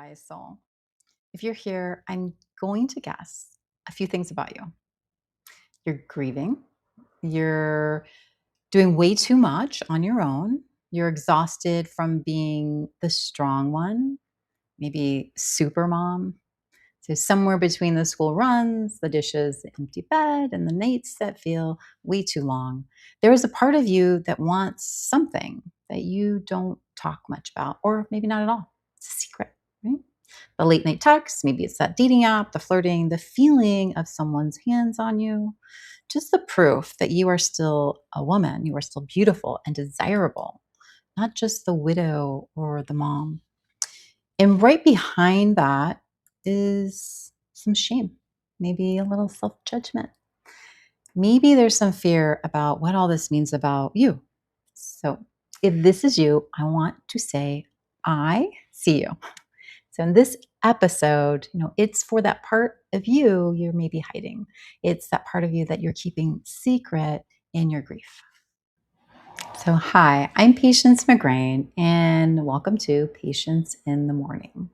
wise soul. If you're here, I'm going to guess a few things about you. You're grieving. You're doing way too much on your own. You're exhausted from being the strong one, maybe super mom. So, somewhere between the school runs, the dishes, the empty bed, and the nights that feel way too long, there is a part of you that wants something that you don't talk much about, or maybe not at all. It's a secret, right? The late night texts, maybe it's that dating app, the flirting, the feeling of someone's hands on you, just the proof that you are still a woman, you are still beautiful and desirable, not just the widow or the mom. And right behind that is some shame, maybe a little self judgment. Maybe there's some fear about what all this means about you. So, if this is you, I want to say, I see you. So in this episode, it's for that part of you you're maybe hiding. It's that part of you that you're keeping secret in your grief. So hi, I'm Patience McGrane and welcome to Patience in the Morning.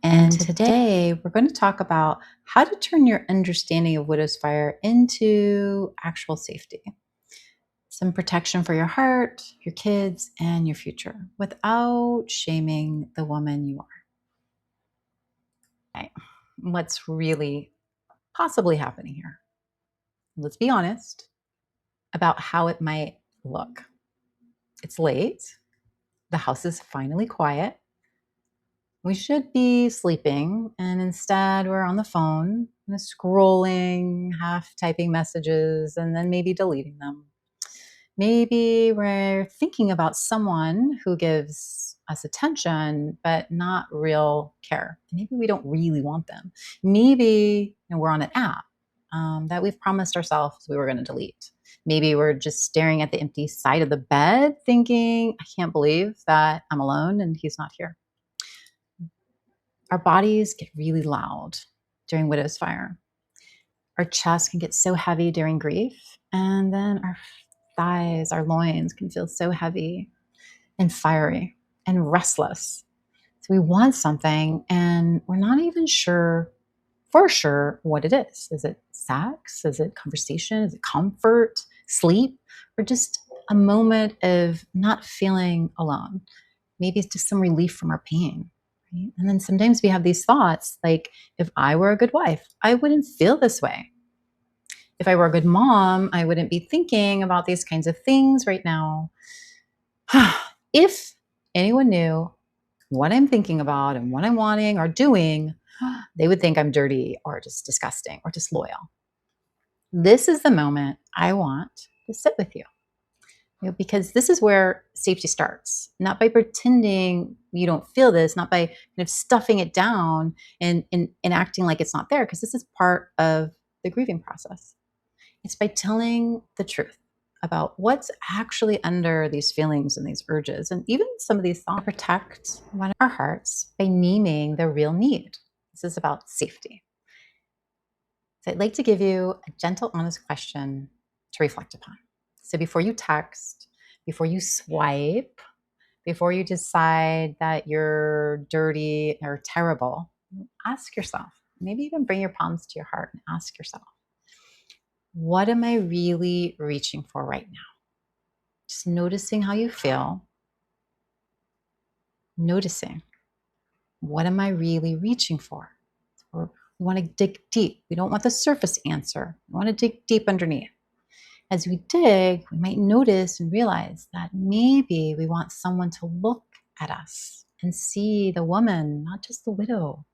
And today we're going to talk about how to turn your understanding of widow's fire into actual safety. Some protection for your heart, your kids, and your future without shaming the woman you are. Okay. What's really possibly happening here? Let's be honest about how it might look. It's late. The house is finally quiet. We should be sleeping, and instead we're on the phone, scrolling, half typing messages, and then maybe deleting them. Maybe we're thinking about someone who gives us attention, but not real care. Maybe we don't really want them. Maybe we're on an app that we've promised ourselves we were going to delete. Maybe we're just staring at the empty side of the bed thinking, I can't believe that I'm alone and he's not here. Our bodies get really loud during widow's fire. Our chest can get so heavy during grief, and then our thighs, our loins can feel so heavy and fiery and restless. So we want something and we're not even sure for sure what it is. Is it sex? Is it conversation? Is it comfort, sleep, or just a moment of not feeling alone? Maybe it's just some relief from our pain. Right? And then sometimes we have these thoughts like, if I were a good wife, I wouldn't feel this way. If I were a good mom, I wouldn't be thinking about these kinds of things right now. If anyone knew what I'm thinking about and what I'm wanting or doing, they would think I'm dirty or just disgusting or disloyal. This is the moment I want to sit with you. Because this is where safety starts, not by pretending you don't feel this, not by kind of stuffing it down and acting like it's not there, because this is part of the grieving process. It's by telling the truth about what's actually under these feelings and these urges, and even some of these thoughts. Protect our hearts by naming the real need. This is about safety. So I'd like to give you a gentle, honest question to reflect upon. So before you text, before you swipe, before you decide that you're dirty or terrible, ask yourself, maybe even bring your palms to your heart and ask yourself, what am I really reaching for right now? Just noticing how you feel, noticing, what am I really reaching for? Or we want to dig deep. We don't want the surface answer. We want to dig deep underneath. As we dig, we might notice and realize that maybe we want someone to look at us and see the woman, not just the widow.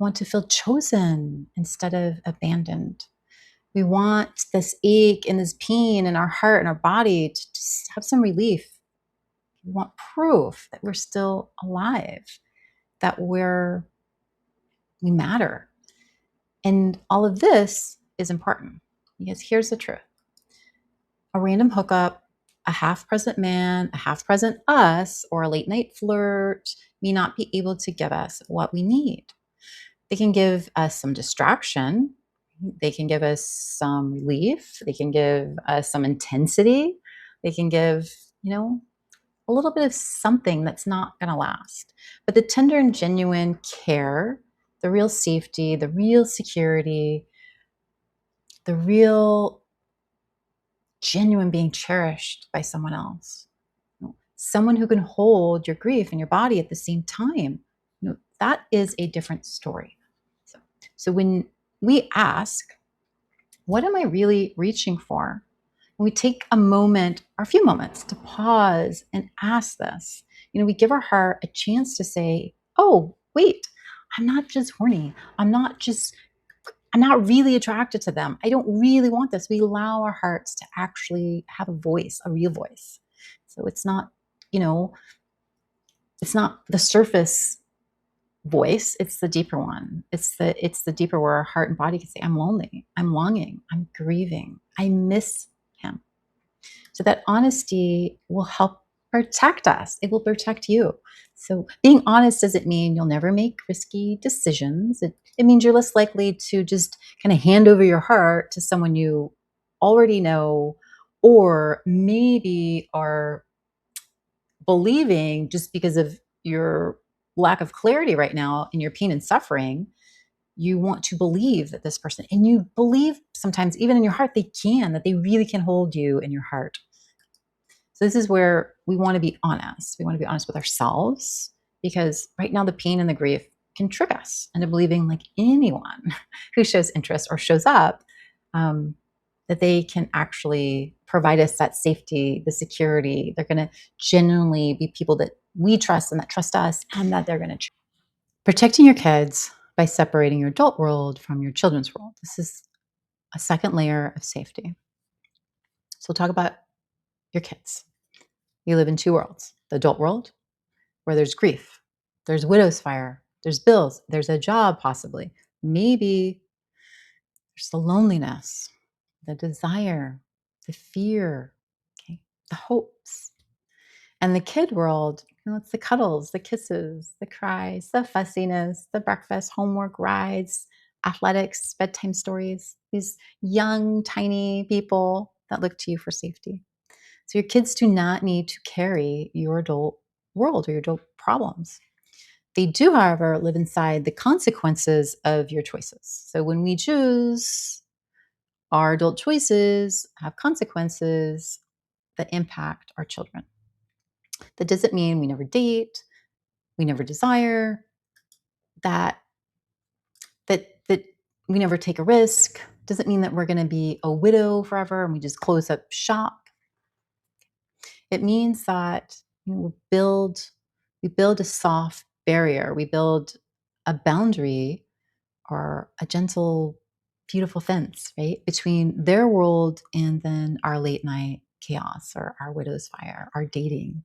We want to feel chosen instead of abandoned. We want this ache and this pain in our heart and our body to just have some relief. We want proof that we're still alive, that we matter. And all of this is important because here's the truth. A random hookup, a half-present man, a half-present us, or a late-night flirt may not be able to give us what we need. They can give us some distraction. They can give us some relief. They can give us some intensity. They can give, a little bit of something that's not going to last. But the tender and genuine care, the real safety, the real security, the real genuine being cherished by someone else, someone who can hold your grief and your body at the same time, that is a different story. So when we ask, what am I really reaching for? When we take a moment or a few moments to pause and ask this, we give our heart a chance to say, oh, wait, I'm not just horny. I'm not really attracted to them. I don't really want this. We allow our hearts to actually have a voice, a real voice. So it's not, it's not the surface voice, it's the deeper one. It's the deeper where our heart and body can say, I'm lonely, I'm longing, I'm grieving, I miss him. So that honesty will help protect us. It will protect you. So being honest doesn't mean you'll never make risky decisions. It means you're less likely to just kind of hand over your heart to someone you already know, or maybe are believing just because of your lack of clarity right now in your pain and suffering. You want to believe that this person, and you believe sometimes even in your heart that they really can hold you in your heart. So this is where we want to be honest. We want to be honest with ourselves, because right now the pain and the grief can trick us into believing like anyone who shows interest or shows up, that they can actually provide us that safety, the security. They're going to genuinely be people that we trust and that trust us, and that they're going to protecting your kids by separating your adult world from your children's world. This is a second layer of safety. So we'll talk about your kids. You live in two worlds: the adult world, where there's grief, there's widow's fire, there's bills, there's a job possibly, maybe there's the loneliness, the desire, the fear, okay, the hopes. And the kid world, it's the cuddles, the kisses, the cries, the fussiness, the breakfast, homework, rides, athletics, bedtime stories, these young, tiny people that look to you for safety. So your kids do not need to carry your adult world or your adult problems. They do, however, live inside the consequences of your choices. So when we choose, our adult choices have consequences that impact our children. That doesn't mean we never date, we never desire, that that we never take a risk. Doesn't mean that we're going to be a widow forever and we just close up shop. It means that we build a soft barrier, we build a boundary or a gentle, beautiful fence, right, between their world and then our late night chaos or our widow's fire, our dating.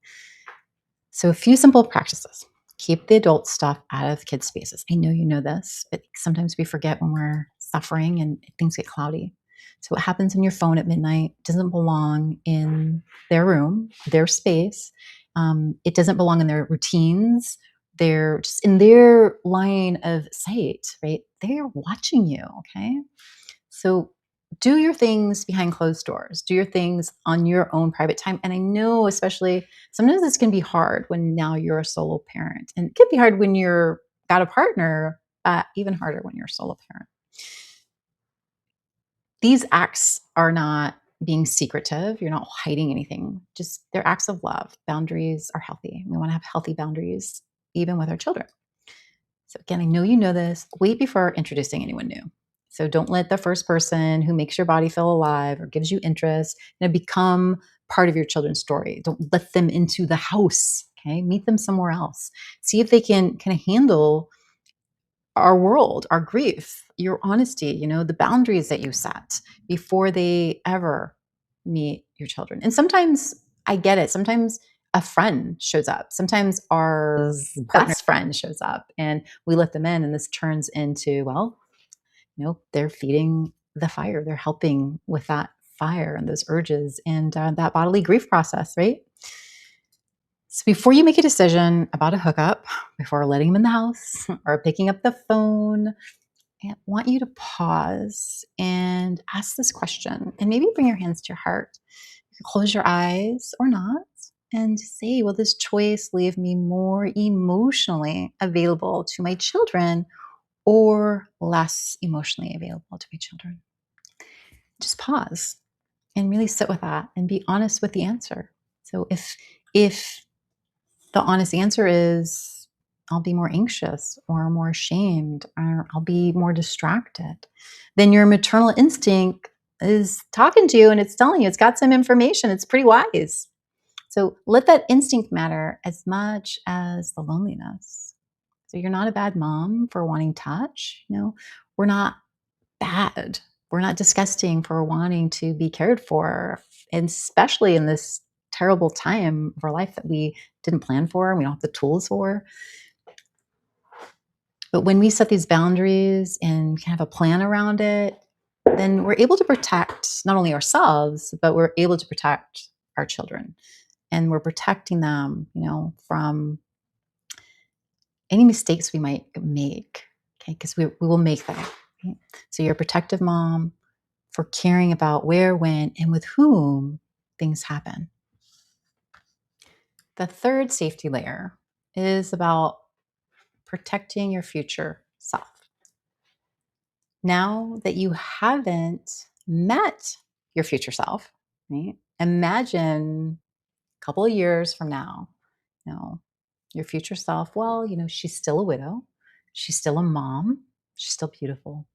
So a few simple practices. Keep the adult stuff out of kids' spaces. I know you know this, but sometimes we forget when we're suffering and things get cloudy. So what happens on your phone at midnight doesn't belong in their room, their space. It doesn't belong in their routines. They're just in their line of sight, right? They're watching you, okay? So do your things behind closed doors. Do your things on your own private time. And I know, especially sometimes this can be hard when now you're a solo parent, and it can be hard when you're got a partner. Even harder when you're a solo parent. These acts are not being secretive. You're not hiding anything. Just they're acts of love. Boundaries are healthy. We want to have healthy boundaries, even with our children. So again, I know you know this. Wait before introducing anyone new. So don't let the first person who makes your body feel alive or gives you interest, become part of your children's story. Don't let them into the house. Okay, meet them somewhere else. See if they can kind of handle our world, our grief, your honesty. The boundaries that you set before they ever meet your children. And sometimes I get it. Sometimes a friend shows up. Sometimes our best friend shows up and we let them in, and this turns into, well, they're feeding the fire. They're helping with that fire and those urges and that bodily grief process, right? So before you make a decision about a hookup, before letting them in the house or picking up the phone, I want you to pause and ask this question, and maybe bring your hands to your heart. You can close your eyes or not. and say, will this choice leave me more emotionally available to my children or less emotionally available to my children? Just pause and really sit with that and be honest with the answer. So if the honest answer is I'll be more anxious or more ashamed or I'll be more distracted, then your maternal instinct is talking to you and it's telling you it's got some information. It's pretty wise. So let that instinct matter as much as the loneliness. So you're not a bad mom for wanting touch. We're not bad. We're not disgusting for wanting to be cared for, and especially in this terrible time of our life that we didn't plan for and we don't have the tools for. But when we set these boundaries and kind of a plan around it, then we're able to protect not only ourselves, but we're able to protect our children. And we're protecting them, from any mistakes we might make, okay? Because we will make them. Right? So you're a protective mom for caring about where, when, and with whom things happen. The third safety layer is about protecting your future self. Now that you haven't met your future self, right? Imagine a couple of years from now, your future self, well, she's still a widow. She's still a mom. She's still beautiful.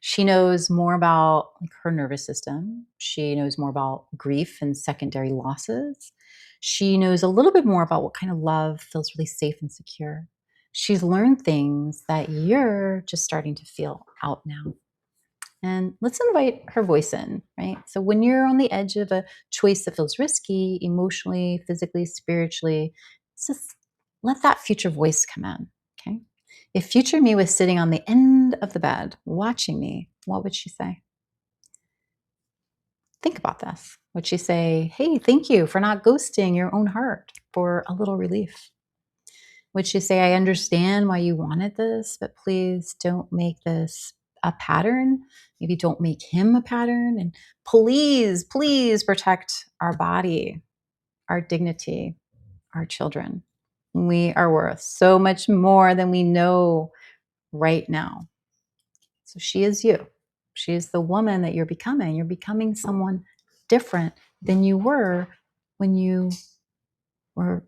She knows more about her nervous system. She knows more about grief and secondary losses. She knows a little bit more about what kind of love feels really safe and secure. She's learned things that you're just starting to feel out now. And let's invite her voice in, right? So when you're on the edge of a choice that feels risky, emotionally, physically, spiritually, just let that future voice come in, okay? If future me was sitting on the end of the bed watching me, what would she say? Think about this. Would she say, hey, thank you for not ghosting your own heart for a little relief? Would she say, I understand why you wanted this, but please don't make this a pattern? Maybe don't make him a pattern. And please protect our body, our dignity, our children. We are worth so much more than we know right now. So she is you. She is the woman that you're becoming. You're becoming someone different than you were when you were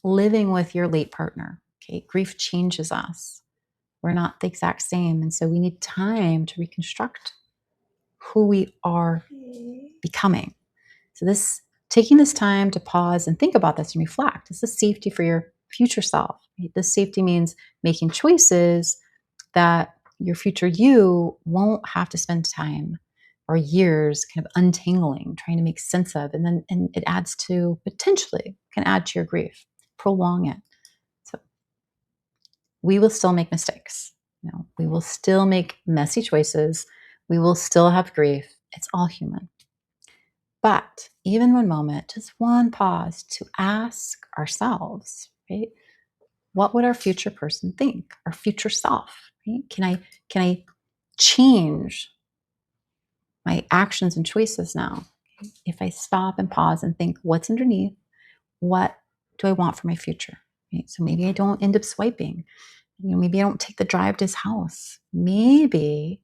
living with your late partner. Okay, grief changes us. We're not the exact same. And so we need time to reconstruct who we are becoming. So taking this time to pause and think about this and reflect. This is safety for your future self. Right? This safety means making choices that your future you won't have to spend time or years kind of untangling, trying to make sense of. And it adds to, potentially can add to your grief, prolong it. So we will still make mistakes. We will still make messy choices. We will still have grief. It's all human. But even one moment, just one pause to ask ourselves, right? What would our future person think? Our future self, right? Can I change my actions and choices now? If I stop and pause and think, what's underneath? What do I want for my future? Right? So maybe I don't end up swiping. Maybe I don't take the drive to his house. Maybe,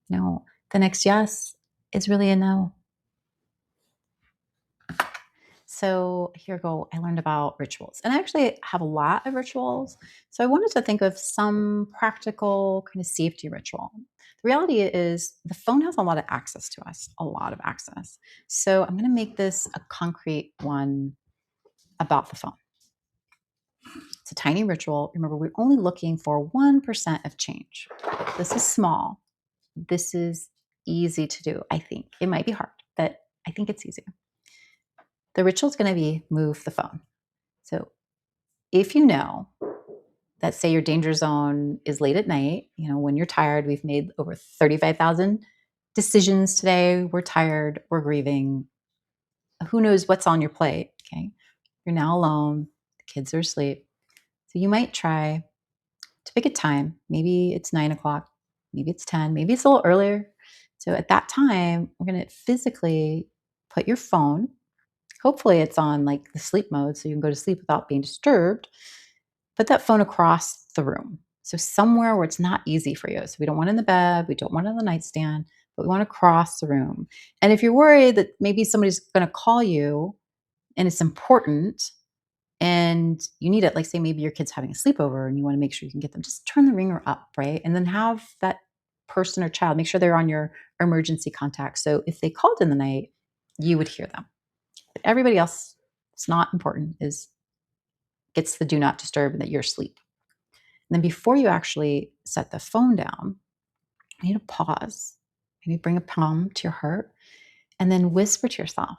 the next yes is really a no. So here we go. I learned about rituals. And I actually have a lot of rituals. So I wanted to think of some practical kind of safety ritual. The reality is the phone has a lot of access to us, a lot of access. So I'm going to make this a concrete one about the phone. It's a tiny ritual. Remember, we're only looking for 1% of change. This is small. This is easy to do, I think. It might be hard, but I think it's easy. The ritual is going to be move the phone. So if you know that, say, your danger zone is late at night, when you're tired, we've made over 35,000 decisions today. We're tired, we're grieving. Who knows what's on your plate, okay? You're now alone, the kids are asleep. So you might try to pick a time. Maybe it's 9 o'clock, maybe it's 10, maybe it's a little earlier. So at that time, we're going to physically put your phone Hopefully it's on like the sleep mode so you can go to sleep without being disturbed. Put that phone across the room. So somewhere where it's not easy for you. So we don't want it in the bed, we don't want it on the nightstand, but we want to cross the room. And if you're worried that maybe somebody's going to call you and it's important and you need it, like say maybe your kid's having a sleepover and you want to make sure you can get them, just turn the ringer up, right? And then have that person or child, make sure they're on your emergency contact. So if they called in the night, you would hear them. But everybody else, it's not important, is gets the do not disturb and that you're asleep. And then before you actually set the phone down, you need to pause, maybe bring a palm to your heart, and then whisper to yourself,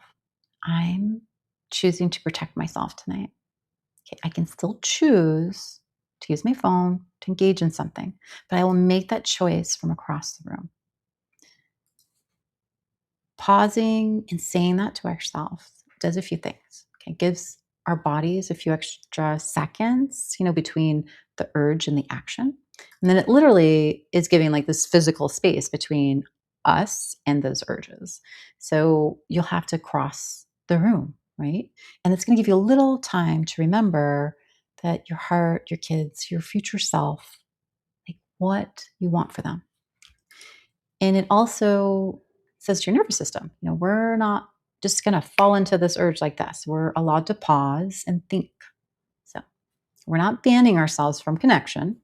I'm choosing to protect myself tonight. Okay, I can still choose to use my phone to engage in something, but I will make that choice from across the room. Pausing and saying that to ourselves does a few things. Okay, it gives our bodies a few extra seconds, between the urge and the action. And then it literally is giving like this physical space between us and those urges. So you'll have to cross the room, right? And it's going to give you a little time to remember that your heart, your kids, your future self, like what you want for them. And it also says to your nervous system, we're not just going to fall into this urge like this. We're allowed to pause and think. So we're not banning ourselves from connection.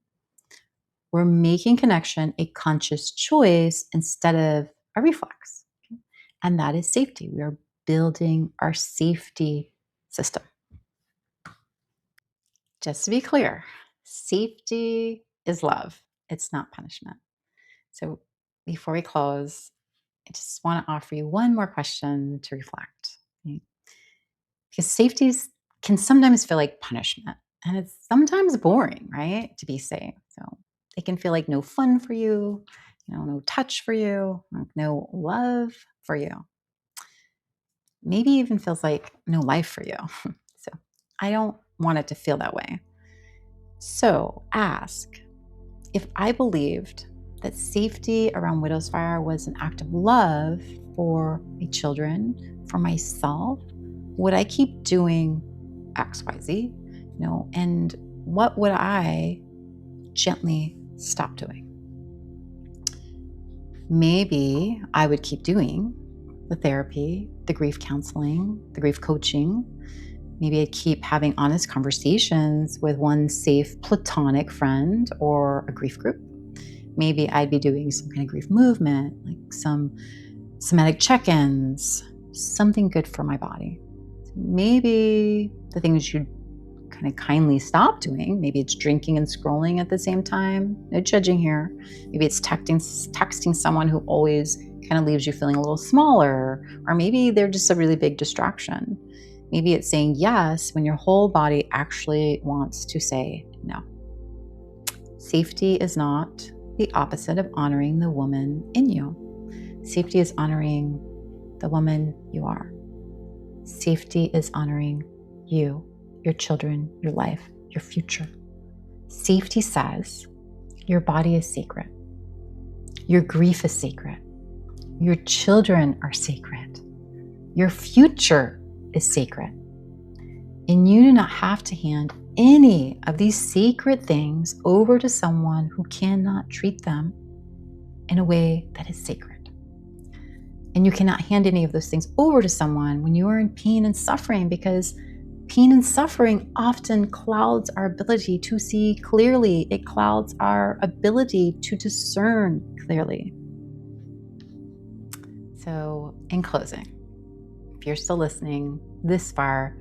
We're making connection a conscious choice instead of a reflex. And that is safety. We are building our safety system. Just to be clear, safety is love. It's not punishment. So before we close, I just want to offer you one more question to reflect. Okay? Because can sometimes feel like punishment, and it's sometimes boring, right? To be safe. So it can feel like no fun for you, no touch for you, no love for you. Maybe even feels like no life for you. So I don't want it to feel that way. So ask, if I believed that safety around Widow's Fire was an act of love for my children, for myself, would I keep doing XYZ? And what would I gently stop doing? Maybe I would keep doing the therapy, the grief counseling, the grief coaching. Maybe I'd keep having honest conversations with one safe platonic friend or a grief group. Maybe I'd be doing some kind of grief movement, like some somatic check-ins, something good for my body. Maybe the things you kind of kindly stop doing, maybe it's drinking and scrolling at the same time. No judging here. Maybe it's texting someone who always kind of leaves you feeling a little smaller, or maybe they're just a really big distraction. Maybe it's saying yes when your whole body actually wants to say no. Safety is not the opposite of honoring the woman in you. Safety is honoring the woman you are. Safety is honoring you, your children, your life, your future. Safety says your body is sacred. Your grief is sacred. Your children are sacred. Your future is sacred. And you do not have to hand any of these sacred things over to someone who cannot treat them in a way that is sacred. And you cannot hand any of those things over to someone when you are in pain and suffering, because pain and suffering often clouds our ability to see clearly. It clouds our ability to discern clearly. So, in closing, if you're still listening this far,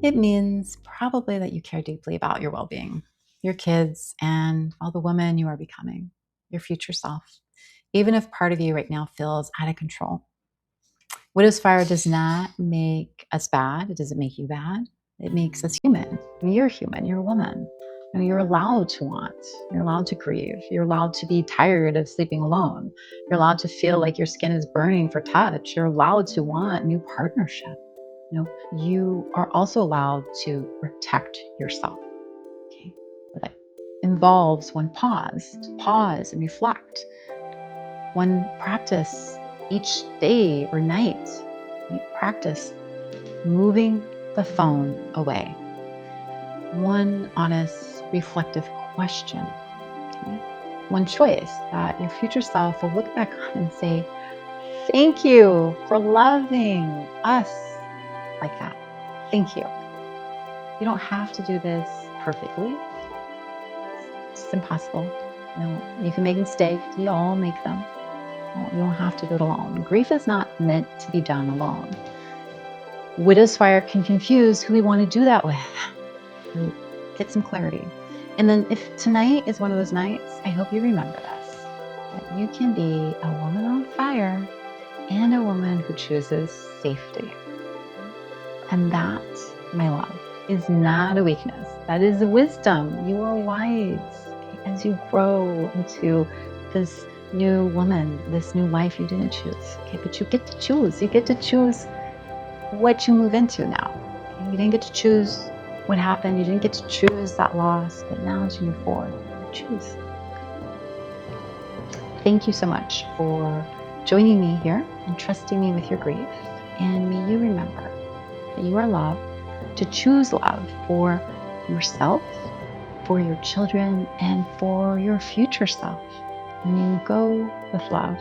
it means probably that you care deeply about your well-being, your kids, and all the woman you are becoming, your future self, even if part of you right now feels out of control. Widow's Fire does not make us bad. It doesn't make you bad. It makes us human. You're human. You're a woman. You're allowed to want. You're allowed to grieve. You're allowed to be tired of sleeping alone. You're allowed to feel like your skin is burning for touch. You're allowed to want new partnership. You are also allowed to protect yourself. Okay, but that involves one pause, to pause and reflect. One practice each day or night. Practice moving the phone away. One honest, reflective question. Okay? One choice that your future self will look back on and say, thank you for loving us like that. Thank you. You don't have to do this perfectly. It's impossible. You can make mistakes. We all make them. You don't have to do it alone. Grief is not meant to be done alone. Widow's fire can confuse who we want to do that with. So get some clarity. And then if tonight is one of those nights, I hope you remember this, that you can be a woman on fire and a woman who chooses safety. And that, my love, is not a weakness. That is a wisdom. You are wise as you grow into this new woman, this new life you didn't choose. Okay, but you get to choose. You get to choose what you move into now. Okay? You didn't get to choose what happened. You didn't get to choose that loss, but now as you move forward, choose. Thank you so much for joining me here and trusting me with your grief. And may you remember that you are loved, to choose love for yourself, for your children, and for your future self. And you go with love.